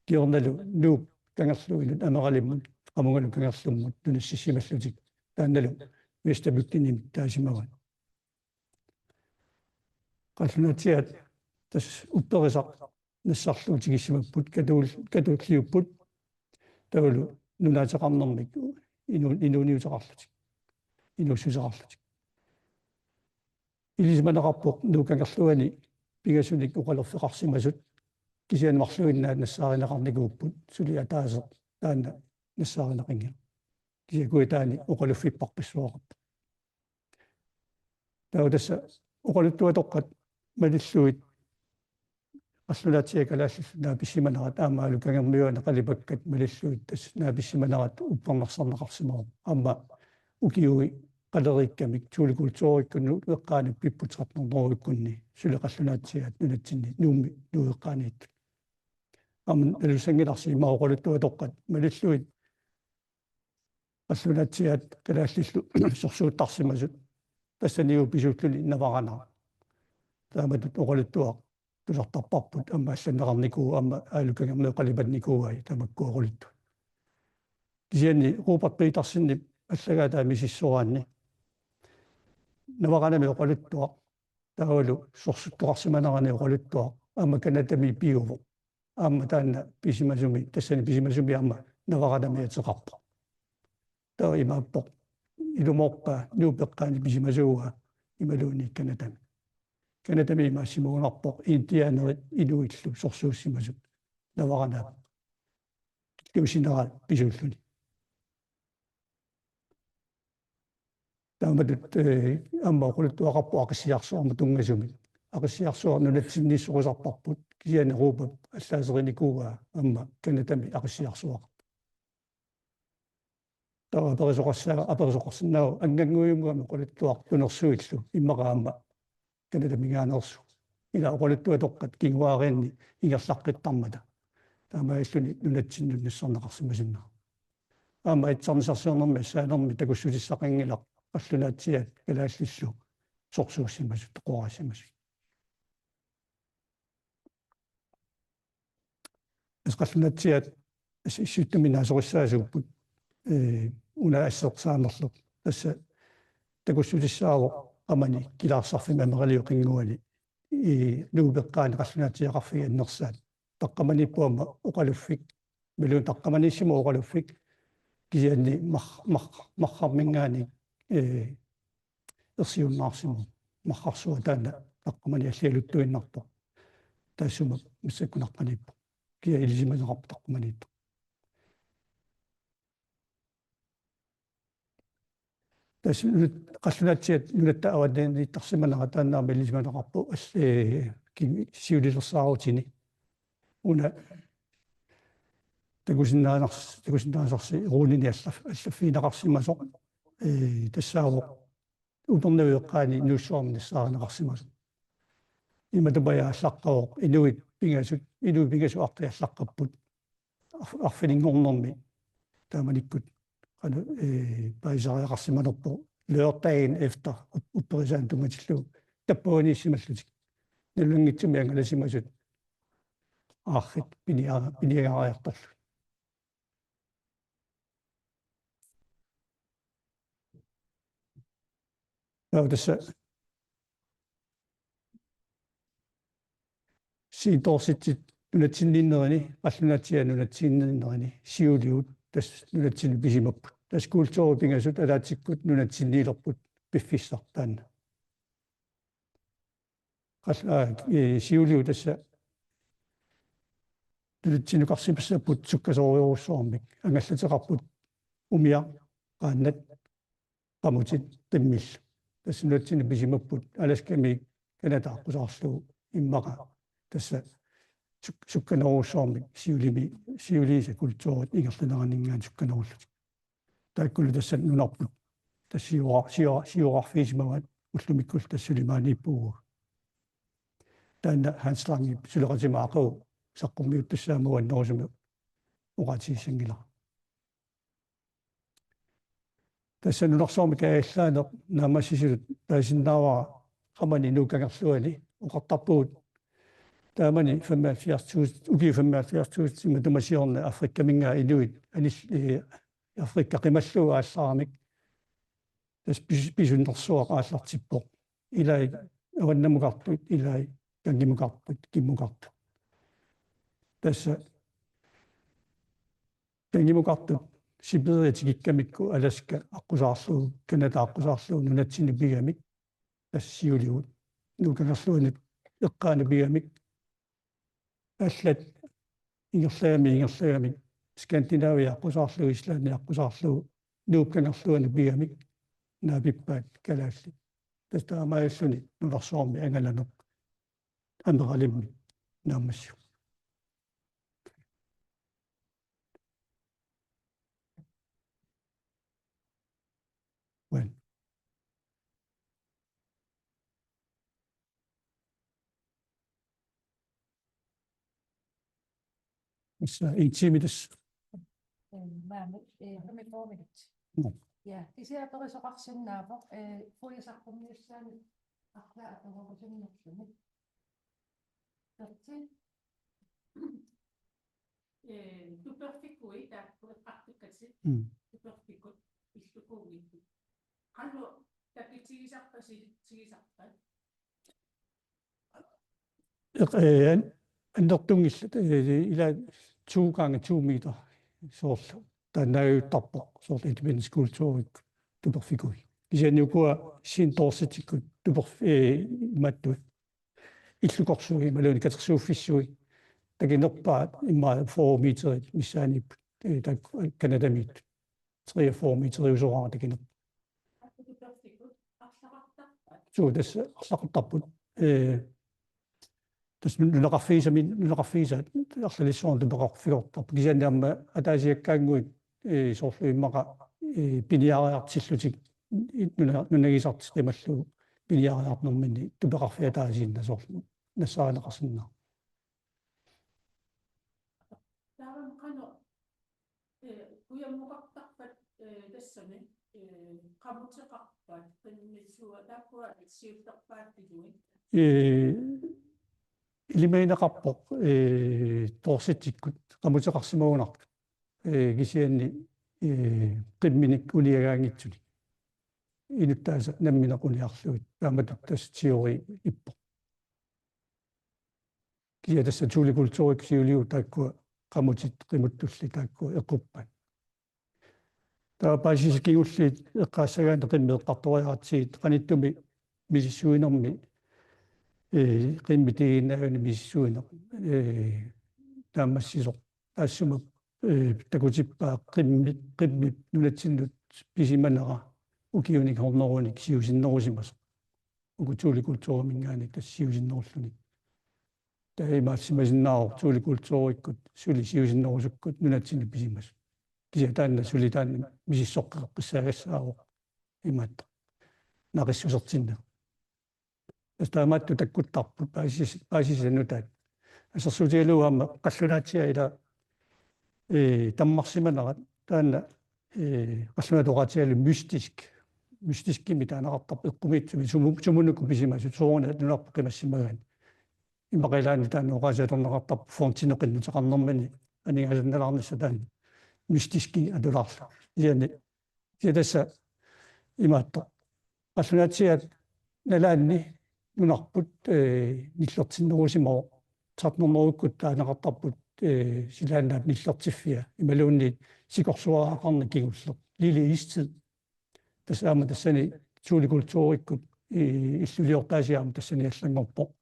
S1: киорналу нууп кангерлуилут амералиммут qamунгалу кангерлуммут нунассиссималлутик таанналу юстапукнимик таасимаван qallunaatiat tas upperisaq нассарлуутигиссимаппут катууллиуппут таулу нунаатеқарнэрмик инуниутеқарлутик инуссусеқарлутик илисманеқарпоқ нуукангерлуани пигасуник уқалерфеқарсимасут кисианмарлуиннаат нассааринеқарникууппут сули атаасеқ таана нассааринеқингер кисиакуитаани уқалуффиппарписсуақарпут таутасса уқалуттуатоққат малиллуит аслулаатиа калааллу нааписсиманерат аамаалу кангермиуана қалипаккат малиллуит тас нааписсиманерат уппарнарсарнеқарсимаа аама укиуи қалериккамик тууликултуориккуну эққаани пиппутеқарнернеруиккунни сулеқаллунаатсиаат нунатсинни нуумми нуеққааниит амн элусангиларсимаа уқалуттуатоққат малиллуит аслулаатсиаат калааллиллу сорсууттарсимасут тассаниу писуутлуни наваранаа тааматут уқалуттуақ тусартарпарпут амма алланнеқарникуу амма аалукангернеқалипанникууай тамаккуоқулитту кисиани руупартуитарсиннип аллагаатаа мисиссураанни наваранами уқалуттуақ таавалу сорсуттоқарсиманерани уқалуттуақ амма канатами пиуво амма таанна писимасуми тассани писимасуми амма наваранами атеқарпа таа имааппоқ илуморпа нуупеққаани писимасууга ималууни канатами маасимуунарпоқ индианерит инуиллу сорсууссимасут наваранаа тиусинераа писууллуни тааматут амма оқулуттуақарпу ақиссиарсуарма тунгасуми ақиссиарсуар нунатсинниссорусарпарпут кисиани руупа аллаасериникууга амма канатами ақиссиарсуақ таа аперисоқарсинаа ангангуйумгами оқулуттуақ тунерсуиллу иммақаама канатамигаанерсу ила оқулуттуатоққат кингуаарианни ингерлаққиттармата таамаиллуни нунатсиннут нассарнеқарсимасуннаа аама итсарнисарсиорнэрми саанерми такуссутиссақангилақ qallunaatiat kalaallissu sorsuussimasut toqorasimasut qallunaatiat issuttuminaasorissaaasupput una asseqsaanerluq tassa takussutissaawo amani kilaarsarfima meraliuqinguani nuubeqqaani qallunaatiaqarfigannersaat taqqamanippuama uqaluffik miluun taqqamanissimu uqaluffik kisianni marrarmingaani ersiunnaarsimu marrarsuа таана таққамани аллиалуттуиннарпо таассума миссаккунарпаниппо кия илисиманеқарпу таққаманиитто тасс қаллунаатсиат нулатта аваннииттарсиманера тааннаама илисиманеқарпу сиулилерсаарутини уна такусиннаасарси руунини аллаффиинеқарсимасоқ тассааво упернавиэққаани нуссуарнissaарнеқарсимасоқ иматабая аллаққавоқ инуит пингасу артиаллаққаппут арфинингорнэрми тааманиккут qanu paisariaqarsimanerpo lørdagen efter upperisaan tungatillu tappuanissimallutik nullanngitsumi angalasimasut aarrit piniagaariartallu tässä siintorsitsit nunatsinninnerani qallunaatsia nunatsinninnerani siuliut tas nunatsinni pisimapput tas kultuuripingasut alaatikkut nunatsinniilerput piffissartaanna siuliu tässä nunatsinnuqarsimassapput sukkasooriorussuarmik angallateqarput umia qaannat qamutit timmill tas nunatsinni pisimapput alaskami kanataaqqusaarluu immaqa tässä sukkanerussuarmik siuliisa kultuurit ingerluneranningaan sukkanerullut тааккулу тассан нунарпут тассиуарфиисимават уллумиккул тассулимаанииппугу таана хансланги сулеқатимаақу саққуммиут тассаамуан норусуми уқатииссангила тассан нунарсоорми кааллаанеқ наамассисулут паасиннаавара qamani nuukangерлуани уқартарпугут таамани 75 уки 75 има тумасиорна африккамингаа инуит анис африкка қималлуга ааллаарамик тас писуннэрсуа qaаллартиппо илай аваннамугартут илай кангимугартут киммугарту тасса кангимугартут сибериатигиккамикку аласка аққусаарлуу канада аққусаарлуу нунатсини пигамик тассиулиут нукангерлуанит эққаана пигамик аллат ингерлаами скандинавия аққусаарлуу ислаани аққусаарлуу нукангерлуани пигамик наапиппаат калаалли тастаамааллуни нуларсуарми ангаланеқ амералимми наамассу Bueno. It's intimidas.
S2: Ja, det ser jeg så ret sådan nærmere. Får jeg sagt om det sådan, at der er noget sådan noget sådan.
S3: Du bør fik gå i der på et praktisk sæt. Du bør fik gå i skolen. Han lå der blev tiget op og tiget op.
S1: Andortungil ila 2 gange 2 meter sort tannauttarpo sort itminniskultuurik tuperfikui kisianiukua sintorsitikku tuper mattu illukorsugi maluni katersuuffissui takinerpaat imma 4 meterit missaanip tak kanadamit 3-4 meteriusoraa takiner so das арлақартарпут тас нунеқарфиса арлалиссуун тупеқарфигортарпу кисианиарма атаасиаккаангуит соорлуиммақа пиниариартиллутик нунагисарти қималлу пиниариарнэрмини тупеқарфиатаасиинна соорлу нассаанеқарсиннаа
S3: таавам қано уяммуқартарпат тассами қамутеқарпат пиннисуа тааккуа сиуттарпааттигуи илимаинеқарпоқ торситиккут qamutеқарсимагунарт кисианни қимминик униагаангитсуни инуттааса намминеқуниарлуит тааматут тас теори иппо кия тасса тууликулторик сиулиу тааккуа qamutит qimуттулли тааккуа эққуппат таапаасисикигуллиит эққаассагаана қиммеэққарториаратсиит қаниттуми мисиссуинерми qimmitигиннаавани миссуина таамассисоқ таассума такутиппаа qimmi нунатсиннут писиманера укиуник хорнеруник сиусиннерусимас укутууликултуумингаани тассиусиннеруллуни таимаассимасиннаарор тууликултууриккут сули сиусиннерусуккут нунатсини писимас кисиатаанна сулитаанна мисиссоққаққиссаагассаавоқ имаатта нақиссусертинна таамаатту таккуттарпут паасисанутаат ассерсутигалуаама қаллунаатсиа ила таммарсиманерат таанна қаллунатоқатигалу мистискими таанеқартарп эққумиитсуми сумунуку писимасу соорна нунарпа қимассимагаан имақилаани таана оқаасаторнеқартарп фонтинеқиннутеқарнэрмани анигасанналаарнисса таана мистиски адулаарла иани тиадасса имаатта қаллунаатсиат налаанни нунарпут ниллертиннерусимоо тартнернеруккут таанеқартарпут силааннаат ниллертиффиа ималуунни сикорсуаақарна кигуллер лили истид тасаама тассани тууликултууриккут иллулиортаасиаама тассани аллангорпо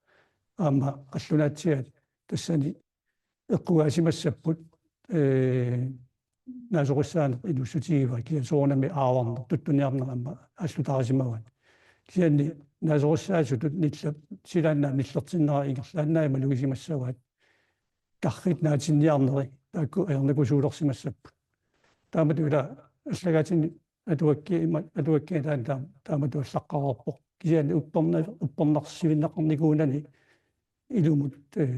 S3: аама қаллунаатсиат тассани эққугаасимассаппут наасориссаанеқ инуссутигива киасоорнами ааварнер туттуниарнерама аллутаарисимаван кианни наасориссаасутут нилла силааннаа ниллертиннера ингерлааннаама лугисимассаваат каррит наатинниарнери таакку аернакусуулерсимассаппут тааматуила
S1: السجاتين أدوكي تام توسقوا كيان أبطن نقم نقولني إلو مت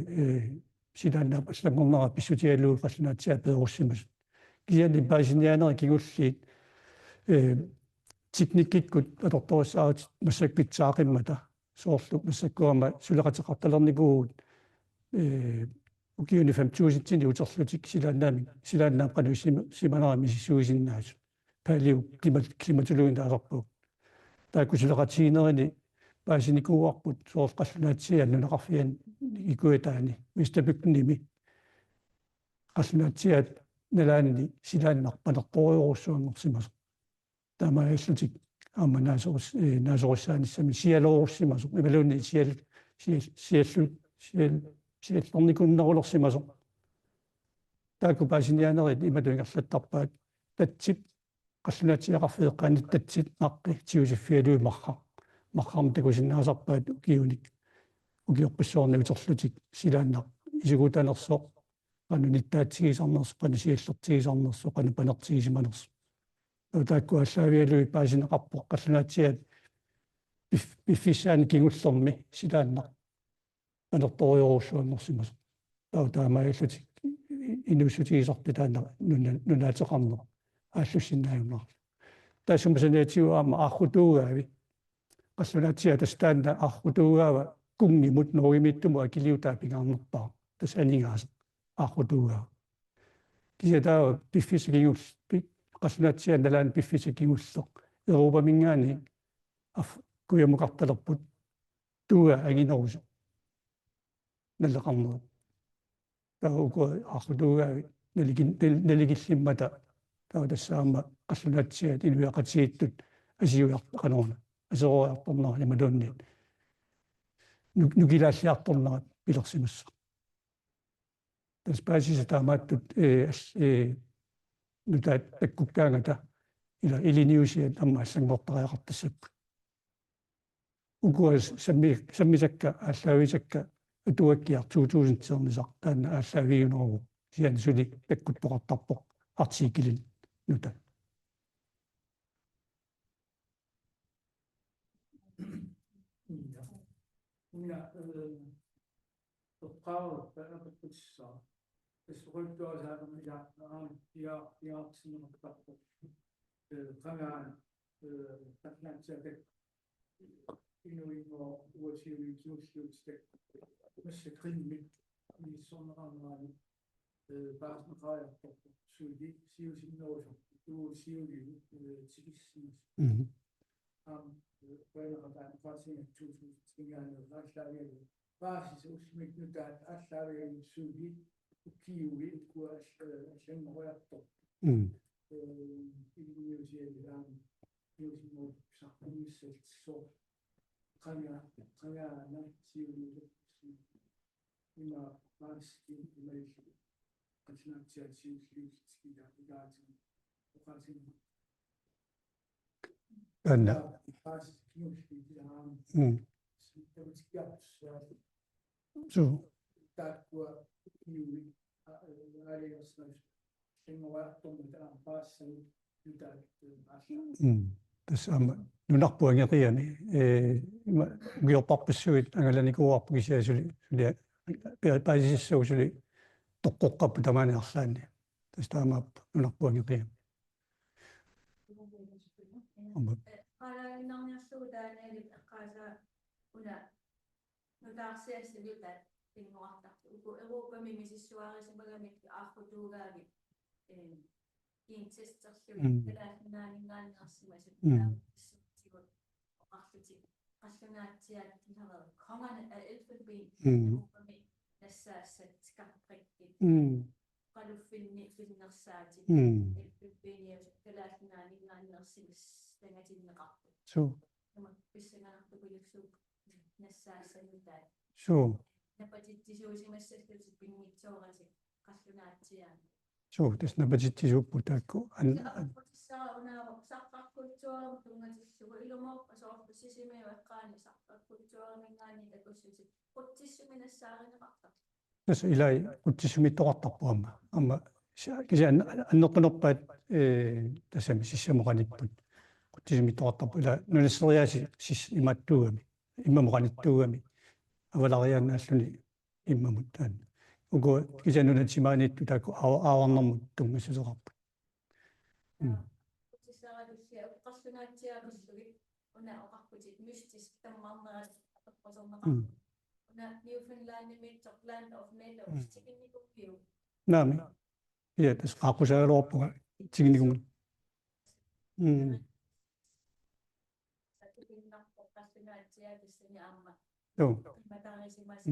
S1: سيدنا بس لقمنا بسوتيلو فسنا تشابه وسمس كيان باجني أنا كيقولي تكنيكيت كنت أتوقع أوت مسكت ساقي متى صوت مسكوما سلقة قتلني بود وكيوني فهمت توجنتيني وتصلتك سيلان قالوا سيمانا مش سوجين الناس باليو كلمة تلوين دا ربو تاكو سلقة تيناني باش نيكو وقت صوت قسلات سيان نغفين يكوي تاني ويستبقني مي قسلات سيان نلاني سيلان نقبل الطوي وصول نقسمه تاما يسلتك أما ناس غسان سمي سيال وقسمه يبلوني سيال طنكم نغلق سمازون تاكو باجني أنا غير إما دوين غسل الطبات تتسب قسلات يغفل قاني تتسب نقي تيوجي فيه لو مخا متكوش الناس أباد وكيو قصوني وتصلتك سيلانا يجيقو تنصو قانو نتات تيز النص قانو سيال تيز النص وقانو بنات تيز منص تاكو أساوي لو باجن قبو قسلات ياد بفيسان كيو الصمي سيلانا أنا الطوير شو المصيبة أو تما يسوتي إنه يسوتي يزقط تانا ننا تقامنا أشوف النايم تاسم بسنتي وام أخذوها بي قصنا تستنى أخذوها كوني متنوي متمو أكليو تابين عن نقطة تسألني عز أخذوها كذا بفيس كيوس قصنا تيانا لان بفيس كيوس روبا مناني كوي مقطع لبود توها أجي نوزو نلقمو تاو أخذوها نلقي السمة تاو تسامة قصنات سيد إنو يقد سيد أزيو يقنون أزغو يقطنا لما دوني نقيلا سيقطنا بلغسي مصر تس باسي ستامات نتات تكوكتانا تا إلي نيوسي أما سنغطا يقد تسب وقوة سمي زكا أسلاوي زكا توكي 2000 كان أساوي نو سيان سولي تكوت بغطابو أتسيكلين نوتا
S4: القاور بالقدس السؤال جوز هذا يا سنة مكتب كمان تكلم سبب إنه وسيلة يوسف مش كلمة يصنعنا بعض نقايا سودي سيوسي نوجه سيوسي سيوسي وين قطع فاسين تشوفوا سيان الأشلاوي فاسس اسمك ندات أشلاوي سودي كيوي كواش عشان هو يطب يوزي الآن يوزي نوجه شخصي الصوت قناة نفسي إما فاسين إليش قتنا تشارشي في تسكيدا إدارتي وقاسين
S1: أنا
S4: فاسين كيوش في العام تمسكيات
S1: شو
S4: تاكوا كيوي عليه الصلاة إنه وقت الآن فاسين يدار
S1: بس أما ننقبوا يعني مجيو باب السويد أنا لاني كوا بقيسة سولي بايزي سولي تقوق بدمان أخلاني بس تام ننقبوا يعني
S5: قال إنهم يسودان للإقازة هنا نتعصي سبيتا في الوقت وهو من السؤال سبقا من أخذوا غابي إن تستخدم ثلاثة نان نصيب سبيتا أخذتي قصنات هذا كمان ألف بين ومن الساسة كفرك قالوا في النصات البين ثلاثة نان نصيب سنة النقاط
S1: شو
S5: بس أنا أقول لك نساسة نداي
S1: شو
S5: نبتدي تجوزي مسكت بني توغزي قصنات يعني
S1: شو تسنا بجت تجوب بتاعكو
S5: أنا أنا سقط كتور ثم تسوي إلى ما أصاب بسيسمي وقاني سقط كتور من غاني تقصي قلت من الساعة نقطة
S1: بس إلهي قلت سمي توقف أما kisi annertunerpaat tasami sissamoqanipput quttisimi ila nunisseriaasi imaattuugami immamoqanittuugami avalariaannaalluni immamut taana uku kisanunatimaaniittu taakku aawarnermut tungassuseqarput
S5: Kutissaradussia uqqarsunaatiaqissugit una oqarputit mystisk tammarnerat aqerposorneqa una Newfoundlandimit Land of Meadows tikinnikukkiu
S1: naami iya tas qaaqusaaluarpuga tiginnikum
S5: satupinnarpoqqarsunaatiaqissuni aamma
S1: joo
S5: matarisimasa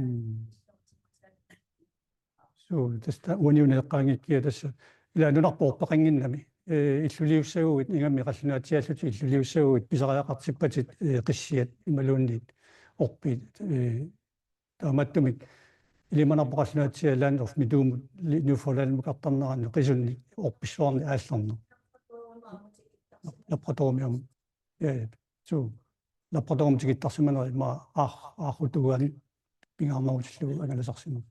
S1: so tasta uniuneqqaangikkia tassa ila nunarpoorpaqanginnami иллулиуссагугит ингамми қаллунаатиаллути иллулиуссагугит писариақартиппатит қиссиат ималуунниит орпит тааматтумик илиманарпақаллунаатиа Land of Midumut Newfoundland картарнеранну қисунни орписсуарни аалларну лапраторумиум су лапраторум тигиттарсиманери ма аахутугуани пингаарнарутиллугу агаласарсиму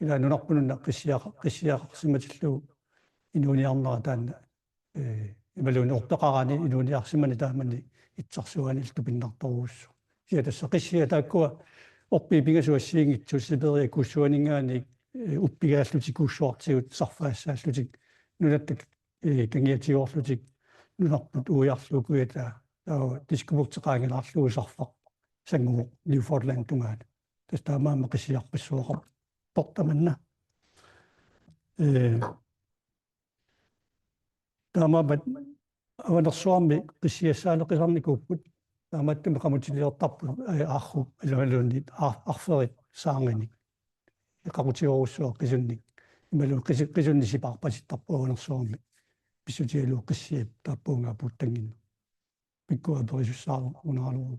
S1: ила нунарпунунна қиссиақарсиматиллугу инуниарнера таанна ималуни орпеқарани инуниарсимани таамани итсарсуани иллупиннарторуussу кия тасса қиссиа тааккуа орпи пигасуассиингитсу сиберия куссуанингаани уппигааллути куссуартигут сарфаассааллутик нунаттак кангиатигоорлутик нунарпут уиарлуу куята таа дискубуктеқаагилаарлугу сарфақ сангуу Newfoundland тунгаат тас таамаама қиссиарпассуақар тортаманна таамаабат аванерсуарми қиссиассаалеқисарникууппут таамааттуми қамутилиортарпу аарру алуалуунни арферит саангани иқақутиоруссуа қисунник ималу қисунни сипаарпаситтарпу аванерсуарми писсутиалуу қиссиап тааппуунгаа путтангинну пиккуа перисуссаару унаалуу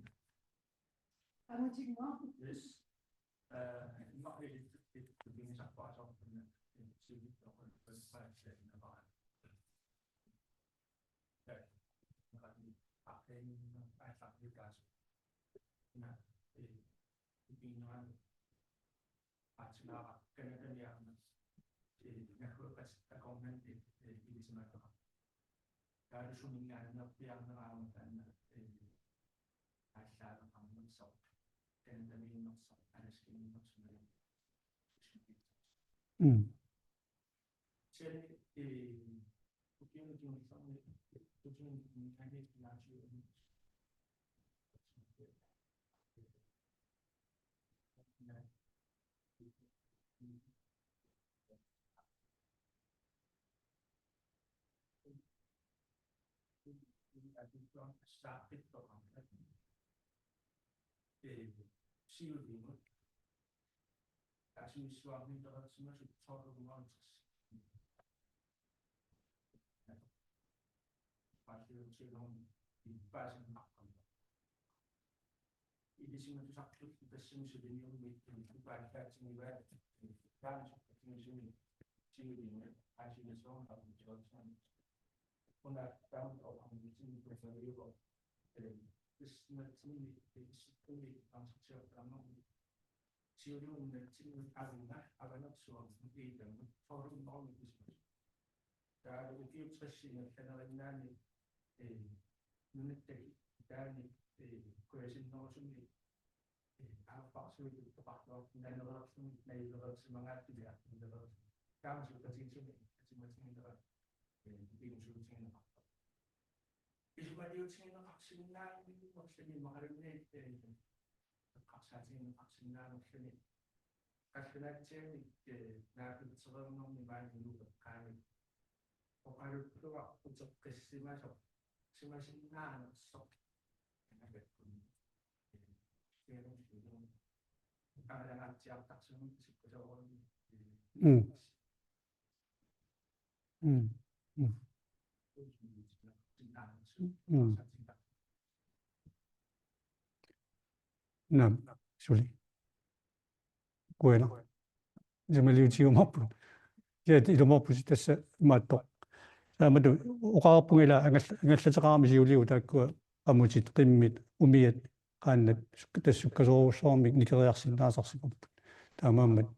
S1: نعم شولي كوينا زمليوتيو مابلو جات إلى مابلو تس ماتو سامدو وقابون إلى أنغل تقام جيوليو تاكو أموجيت قميت أميت قانت تسكزو صومي نكرياكسي ناسكسي تماما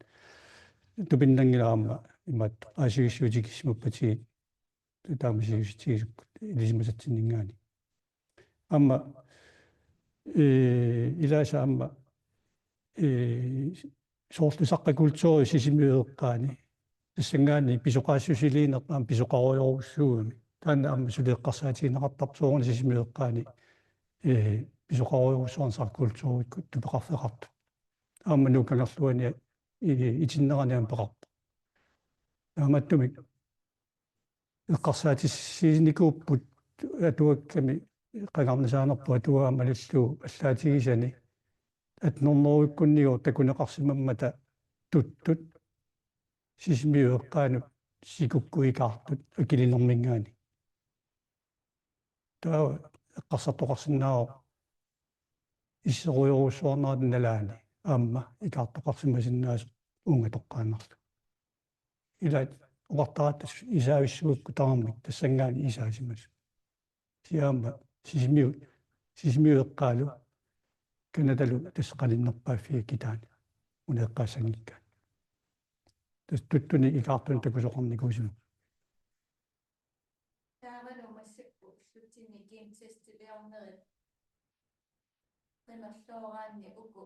S1: تبندن إلى أما имат аасигиссуутикисмуппати таамасигиссутигисуккут илисимасатсиннингаани амма илааса амма соорлусаққакултуори сисимиуеққаани тассангаани писоқаассусилиинеқ аам писоқаруйоруссуугами таанна амма сулеэққарсаатигинеқартар соорни сисимиуеққаани писоқаруйоруссуарн саркултууриккут тупеқарфеқарту аама нуккангерлуани итиннераниам пеқарпа ааматтумик эққарсаатиссиникууппут атуакками қангарнасаанерпу атуаамалиллуу аллаатигисани атнорнеруиккунниу такунеқарсимаммата туттут сисимиуеққаанут сикуккуикаартут акилинэрмингаани таа эққарсартоқарсинаау иссеруйоруссуарнерат налаани аама икаартоқарсимасиннаасу унгатоққааннарлу илаат уартарат исаависсуукку тараммик тассангаани исаасимас сиаама сисимиуеққаалу канадалу тассеқалиннерпааффиа китаани унеэққаассангикка тас туттуни икаартуни такусоқарникуусуну
S5: таавалу массакку иллутсини геймтестилиарнери qimallooraanni uku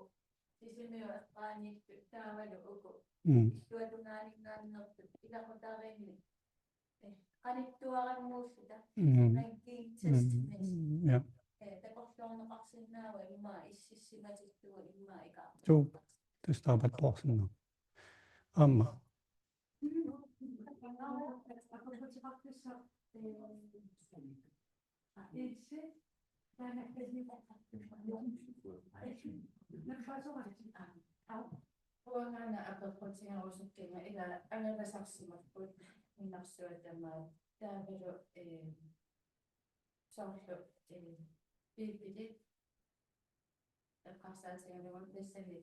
S5: sisimiueqqaaniittu taavalu uku иллуалунгаанингааннертут илақутаариинни qanittuarannuulluta ranking testments
S1: ja
S5: такорлуарнеқарсинаава имаа иссиссиматиттуа имаа икаа
S1: so das dapat porsen amma
S2: Huangana apelqutigarusukkima ila anavasarsimarput innarsuatamaa taavalu soorlu piipilit eqqarsaatigalugun tassali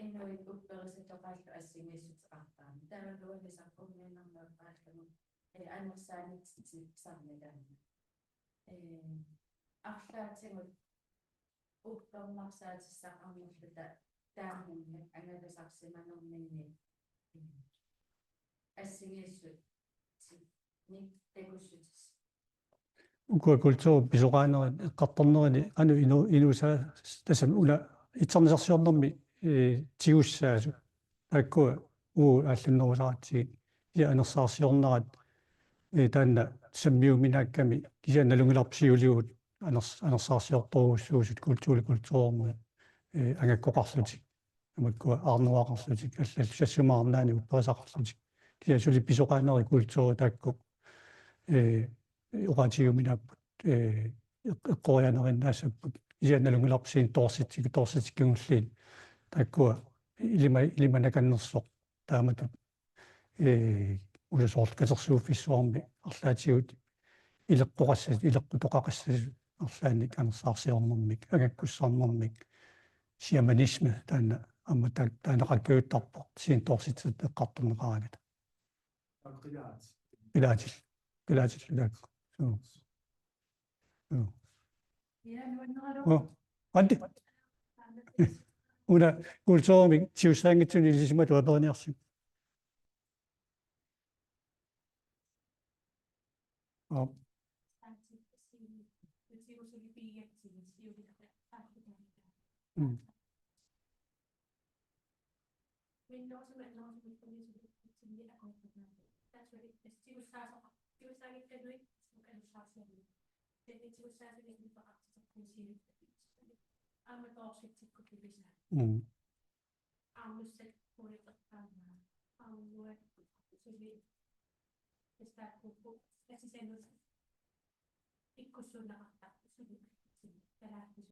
S2: innuit upperisatoqaallu assimiissutiqartaami taavaluallisarpummiannarnerpaallugu anersaanitsitsarnilaami арлаатигут уппермарсаатиссақарнерлута таамунни ангаласарсиманерминни ассигиссут ник тегуссутис
S1: ukua kultur pisoqaanerit eqqartornerani anu inuusaa tasam ula itsarnisarsiornermi tigussaasu akkua aallunnerusaraatigi ia anersaarsiornerat taanna sammiuminaakkami kisia nalungilarpsiuligut anersaarsiortoruussuusut kultuurmi angakkoqarlutik amakkua aarnuaqarlutik аллассумаарнаани упперисақарлутик киасули писоqaanери культури таакку оqaатигуминааппут эққорианериннаассаппут исианналунгиларпсиин торситиккунгуллиин тааккуа илиманаканнерсоқ тааматут улусоорл катерсууффиссуарми арлаатигут илеққутоқақассасу арлааник анерсаарсиорнэрмик агаккуссаарнэрмик сиаманисме таана амма таанеқаккуйуттарпо сиин торситсут эққартунеқарагата пилаатил пилаакку анти уна культуурми тиуссаангитсуни илисимату апериниарсу